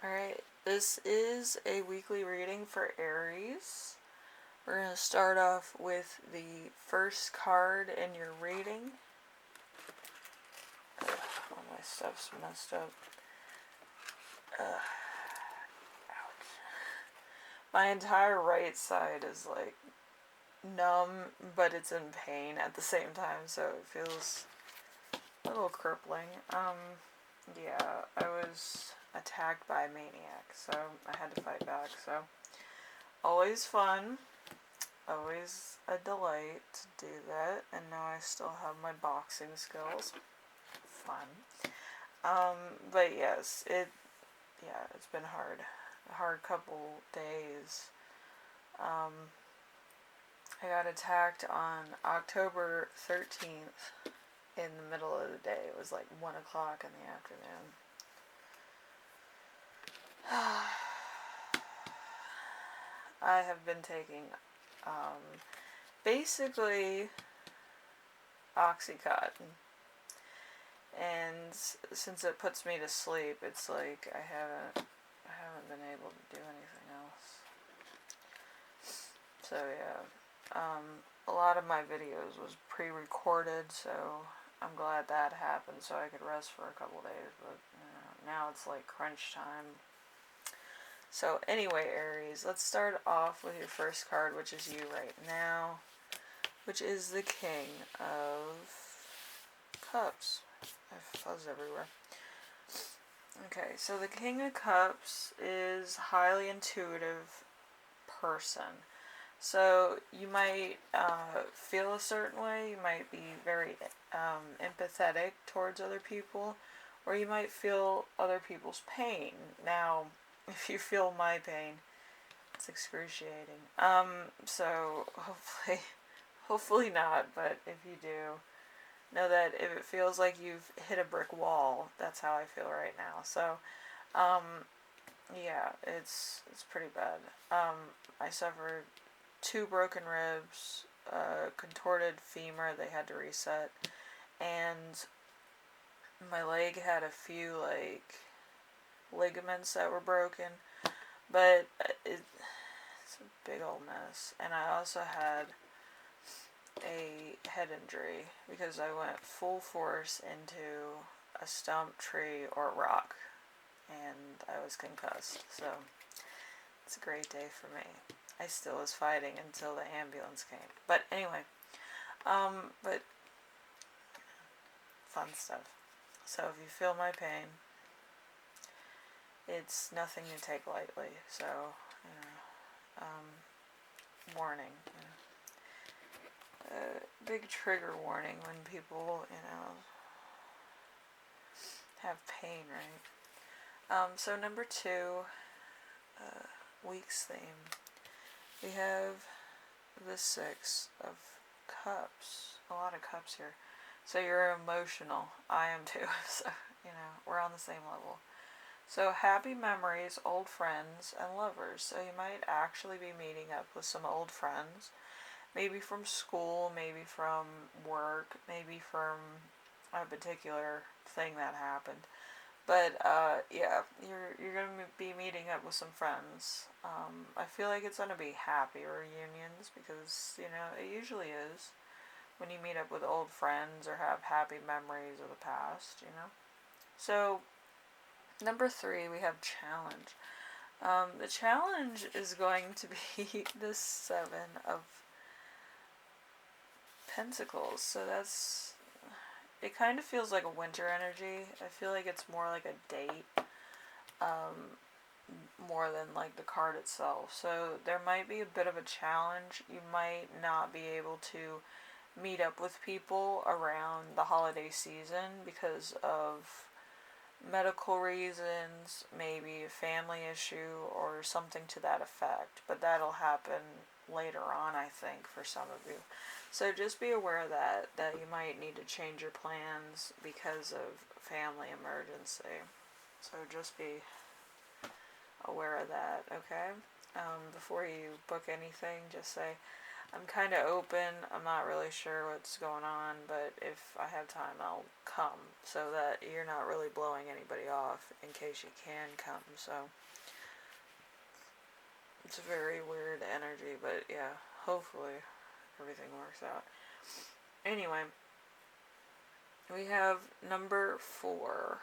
Alright, this is a weekly reading for Aries. We're going to start off with the first card in your reading. All my stuff's messed up. Ouch. My entire right side is like numb, but it's in pain at the same time, so it feels a little crippling. Yeah, I was attacked by a maniac, so I had to fight back, so always fun, always a delight to do that, and now I still have my boxing skills. Fun. But yes, it's been hard. A hard couple days. I got attacked on October 13th in the middle of the day. It was like 1 o'clock in the afternoon. I have been taking basically Oxycontin, and since it puts me to sleep, it's like I haven't been able to do anything else. So yeah, a lot of my videos was pre-recorded, so I'm glad that happened so I could rest for a couple days, but now it's like crunch time. So anyway, Aries, let's start off with your first card, which is you right now, which is the King of Cups. I have fuzz everywhere. Okay, so the King of Cups is a highly intuitive person. So you might feel a certain way, you might be very empathetic towards other people, or you might feel other people's pain. Now, if you feel my pain, it's excruciating. So hopefully not, but if you do, know that if it feels like you've hit a brick wall, that's how I feel right now. So, yeah, it's pretty bad. I suffered 2 broken ribs, contorted femur they had to reset, and my leg had a few like ligaments that were broken, but it's a big old mess. And I also had a head injury because I went full force into a stump, tree, or rock, and I was concussed. So it's a great day for me. I still was fighting until the ambulance came. But anyway, but fun stuff. So if you feel my pain, it's nothing to take lightly. So, warning. Big trigger warning when people, have pain, right? So number 2, week's theme. We have the 6 of Cups. A lot of cups here. So you're emotional. I am too. So, we're on the same level. So happy memories, old friends, and lovers. So you might actually be meeting up with some old friends. Maybe from school, maybe from work, maybe from a particular thing that happened. But yeah, you're gonna be meeting up with some friends. I feel like it's gonna be happy reunions because it usually is when you meet up with old friends or have happy memories of the past. So number 3, we have challenge. The challenge is going to be the 7 of Pentacles. So it kind of feels like a winter energy. I feel like it's more like a date, more than like the card itself. So there might be a bit of a challenge. You might not be able to meet up with people around the holiday season because of medical reasons, maybe a family issue or something to that effect. But that'll happen later on, I think, for some of you. So just be aware that you might need to change your plans because of family emergency. So just be aware of that, okay? Before you book anything, just say, I'm kind of open. I'm not really sure what's going on, but if I have time, I'll come so that you're not really blowing anybody off in case you can come. So it's a very weird energy, but yeah, hopefully everything works out. Anyway, we have number 4,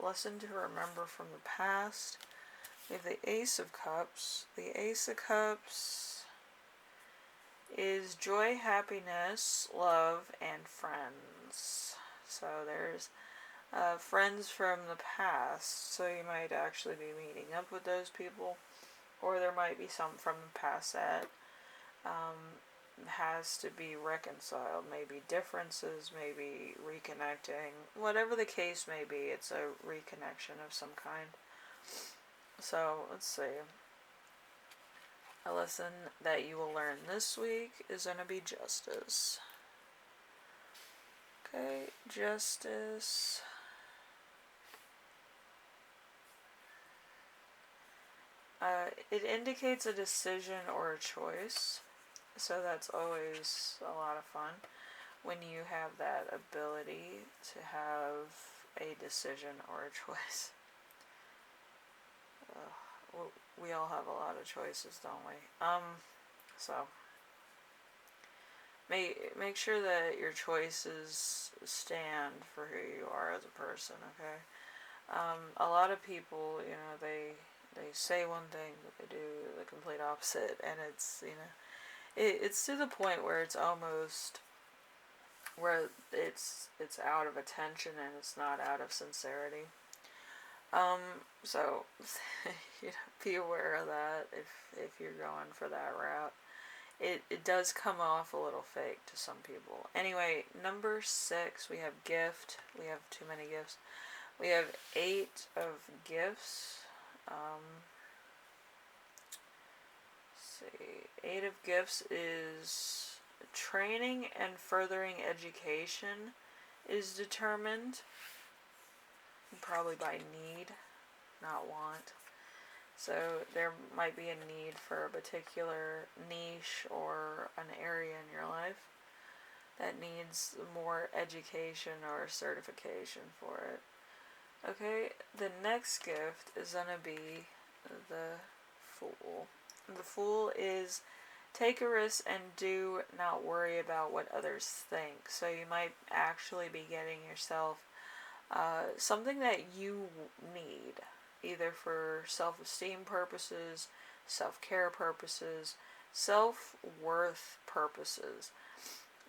lesson to remember from the past. We have the Ace of Cups. The Ace of Cups is joy, happiness, love, and friends. So there's friends from the past. So you might actually be meeting up with those people, or there might be some from the past that has to be reconciled. Maybe differences, maybe reconnecting. Whatever the case may be, it's a reconnection of some kind. So let's see. A lesson that you will learn this week is going to be justice. Okay, justice. It indicates a decision or a choice. So that's always a lot of fun when you have that ability to have a decision or a choice. We all have a lot of choices, don't we? So make sure that your choices stand for who you are as a person, okay? A lot of people, they say one thing, but they do the complete opposite, and it's, it's to the point where it's almost where it's out of attention and it's not out of sincerity. So be aware of that if you're going for that route. It does come off a little fake to some people. Anyway, number 6, we have gift. We have too many gifts. We have 8 of gifts. Let's see. 8 of gifts is training and furthering education is determined. Probably by need, not want. So there might be a need for a particular niche or an area in your life that needs more education or certification for it. Okay, the next gift is going to be the Fool. The Fool is take a risk and do not worry about what others think. So you might actually be getting yourself something that you need, either for self-esteem purposes, self-care purposes, self-worth purposes.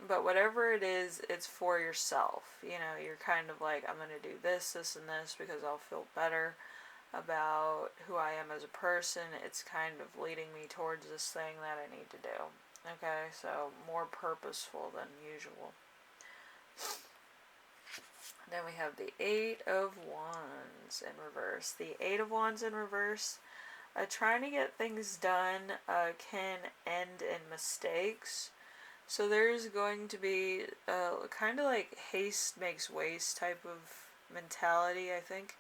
But whatever it is, it's for yourself. You're kind of like, I'm going to do this, this, and this because I'll feel better about who I am as a person. It's kind of leading me towards this thing that I need to do. Okay, so more purposeful than usual. Then we have the 8 of Wands in reverse. The 8 of Wands in reverse, trying to get things done can end in mistakes. So there's going to be kind of like haste makes waste type of mentality, I think.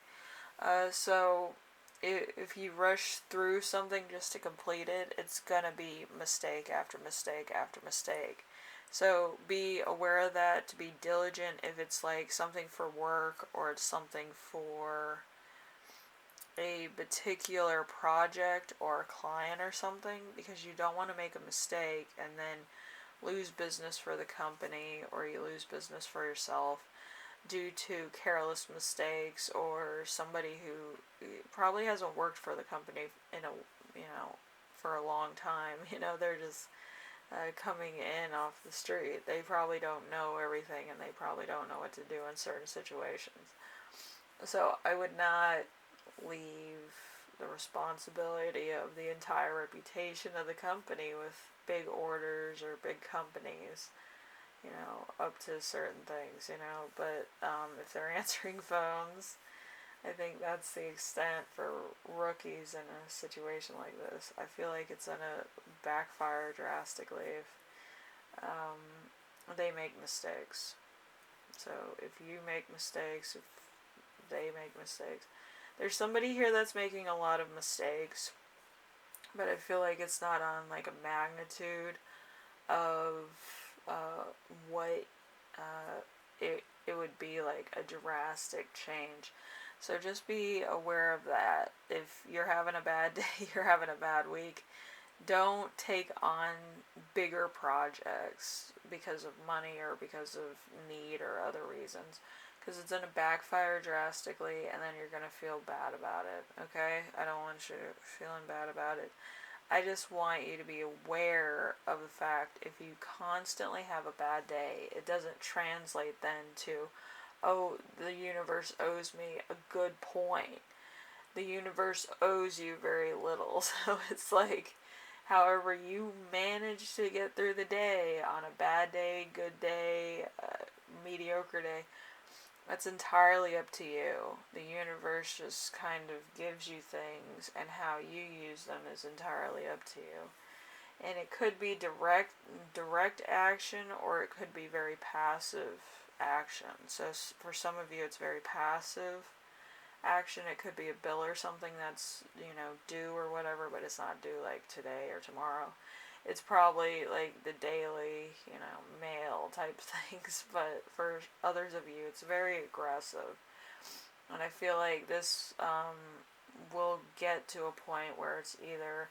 So if you rush through something just to complete it, it's going to be mistake after mistake after mistake. So be aware of that, to be diligent if it's like something for work or it's something for a particular project or a client or something, because you don't want to make a mistake and then lose business for the company or you lose business for yourself due to careless mistakes or somebody who probably hasn't worked for the company for a long time. They're just coming in off the street. They probably don't know everything and they probably don't know what to do in certain situations. So I would not leave the responsibility of the entire reputation of the company with big orders or big companies, up to certain things, but if they're answering phones, I think that's the extent for rookies in a situation like this. I feel like it's going to backfire drastically if they make mistakes. So if you make mistakes, if they make mistakes, there's somebody here that's making a lot of mistakes, but I feel like it's not on like a magnitude of what it would be like a drastic change. So just be aware of that. If you're having a bad day, you're having a bad week, don't take on bigger projects because of money or because of need or other reasons, because it's going to backfire drastically and then you're going to feel bad about it, okay? I don't want you feeling bad about it. I just want you to be aware of the fact if you constantly have a bad day, it doesn't translate then to, oh, the universe owes me a good point. The universe owes you very little. So it's like, however you manage to get through the day, on a bad day, good day, mediocre day, that's entirely up to you. The universe just kind of gives you things, and how you use them is entirely up to you. And it could be direct action, or it could be very passive action. So for some of you, it's very passive action. It could be a bill or something that's, due or whatever, but it's not due like today or tomorrow. It's probably like the daily, mail type things, but for others of you, it's very aggressive. And I feel like this will get to a point where it's either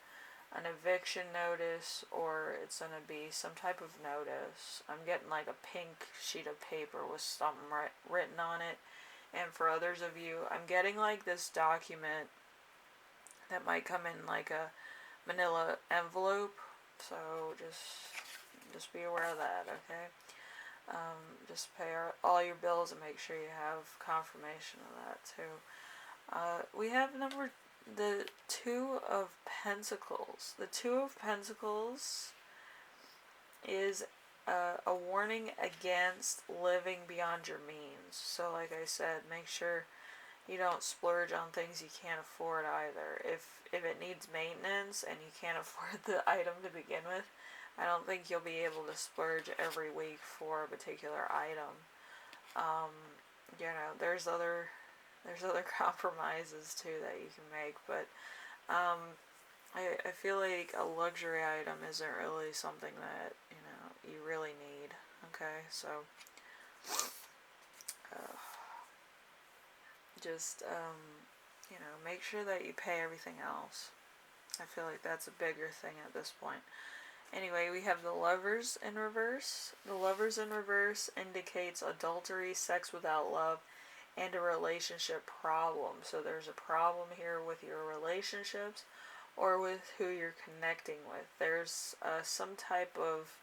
an eviction notice or it's going to be some type of notice. I'm getting like a pink sheet of paper with something written on it. And for others of you, I'm getting like this document that might come in like a manila envelope. So just be aware of that, okay? Just pay all your bills and make sure you have confirmation of that too. We have the Two of Pentacles. The Two of Pentacles is a warning against living beyond your means. So like I said, make sure you don't splurge on things you can't afford either. If it needs maintenance and you can't afford the item to begin with, I don't think you'll be able to splurge every week for a particular item. There's other compromises too that you can make, but I feel like a luxury item isn't really something that you really need. Okay, so just make sure that you pay everything else. I feel like that's a bigger thing at this point. Anyway, we have the Lovers in reverse. The Lovers in reverse indicates adultery, sex without love, and a relationship problem. So there's a problem here with your relationships or with who you're connecting with. There's some type of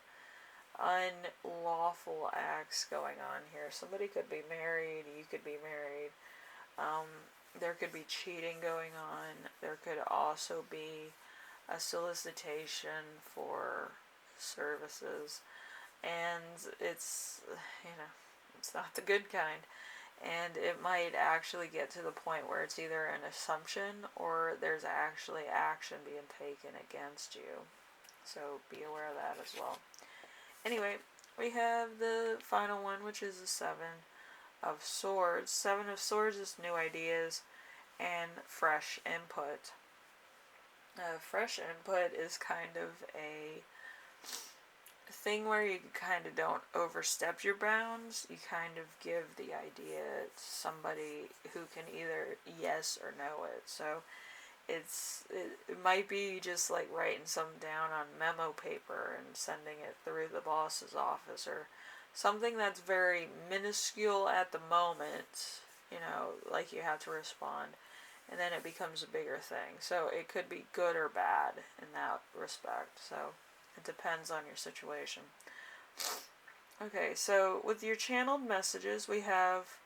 unlawful acts going on here. Somebody could be married, you could be married. There could be cheating going on. There could also be a solicitation for services, and it's not the good kind, and it might actually get to the point where it's either an assumption or there's actually action being taken against you. So be aware of that as well. Anyway, we have the final one, which is the Seven of Swords. Seven of Swords is new ideas and fresh input. Fresh input is kind of a thing where you kind of don't overstep your bounds. You kind of give the idea to somebody who can either yes or no it. So it might be just like writing something down on memo paper and sending it through the boss's office, or something that's very minuscule at the moment, like you have to respond, and then it becomes a bigger thing. So it could be good or bad in that respect. So it depends on your situation. Okay, so with your channeled messages, we have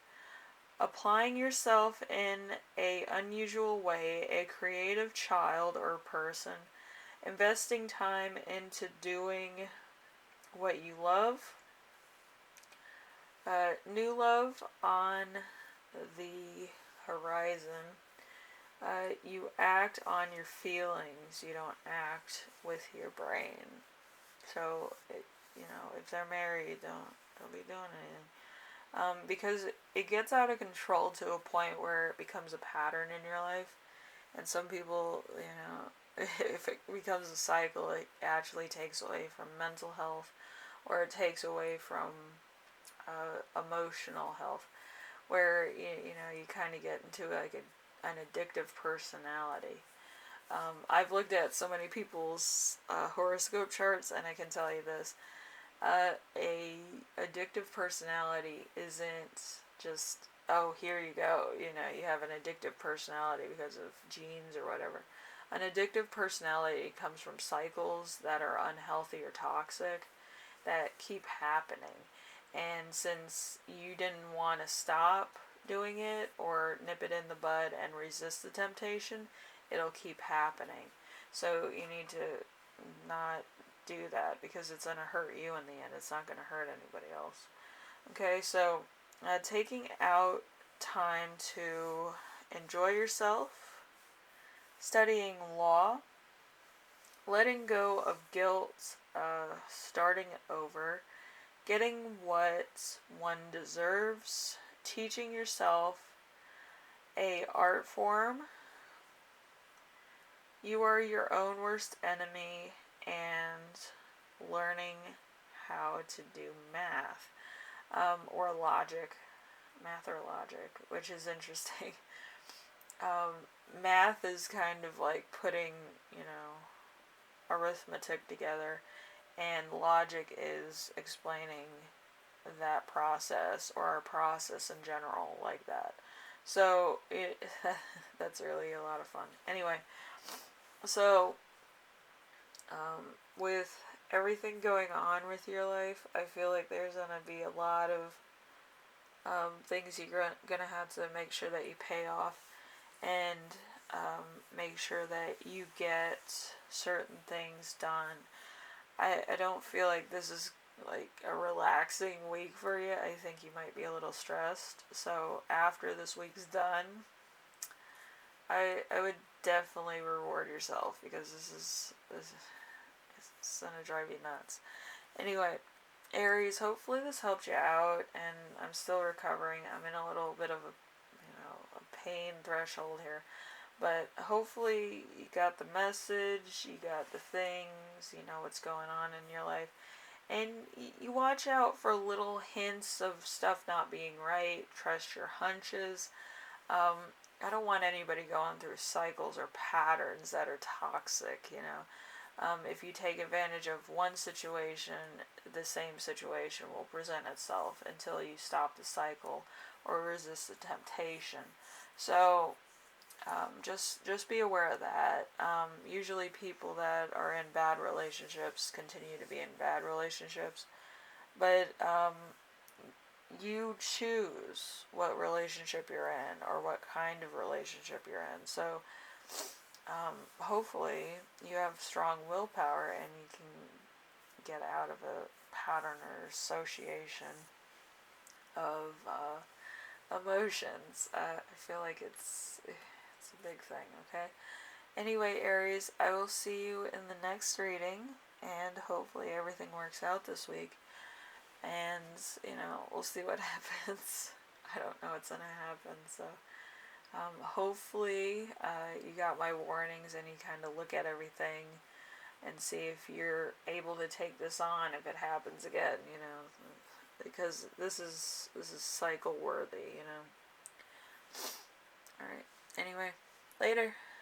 applying yourself in a unusual way, a creative child or person, investing time into doing what you love, new love on the horizon. You act on your feelings. You don't act with your brain. So, if they're married, don't be doing anything. Because it gets out of control to a point where it becomes a pattern in your life. And some people, if it becomes a cycle, it actually takes away from mental health, or it takes away from emotional health, where you kind of get into like an addictive personality. I've looked at so many people's horoscope charts, and I can tell you this: a addictive personality isn't just, oh, here you go, you have an addictive personality because of genes or whatever. An addictive personality comes from cycles that are unhealthy or toxic that keep happening. And since you didn't want to stop doing it or nip it in the bud and resist the temptation, it'll keep happening. So you need to not do that, because it's going to hurt you in the end. It's not going to hurt anybody else. Okay, so taking out time to enjoy yourself, studying law, letting go of guilt, starting over, getting what one deserves, teaching yourself a art form. You are your own worst enemy, and learning how to do math, or logic, math or logic, which is interesting. Math is kind of like putting, arithmetic together, and logic is explaining that process, or a process in general, like that. So that's really a lot of fun. Anyway, so with everything going on with your life, I feel like there's going to be a lot of things you're going to have to make sure that you pay off, and make sure that you get certain things done. I don't feel like this is like a relaxing week for you. I think you might be a little stressed. So after this week's done, I would definitely reward yourself, because this is going to drive you nuts. Anyway, Aries, hopefully this helped you out, and I'm still recovering. I'm in a little bit of a pain threshold here, but hopefully you got the message, you got the things, you know what's going on in your life, and you watch out for little hints of stuff not being right. Trust your hunches. I don't want anybody going through cycles or patterns that are toxic, if you take advantage of one situation, the same situation will present itself until you stop the cycle or resist the temptation. So just be aware of that. Usually people that are in bad relationships continue to be in bad relationships, but you choose what relationship you're in, or what kind of relationship you're in. So hopefully you have strong willpower, and you can get out of a pattern or association of emotions. I feel like it's a big thing. Okay. Anyway, Aries, I will see you in the next reading, and hopefully everything works out this week. And we'll see what happens. I don't know what's gonna happen. So hopefully you got my warnings, and you kind of look at everything and see if you're able to take this on if it happens again, because this is cycle worthy, Alright, anyway, later.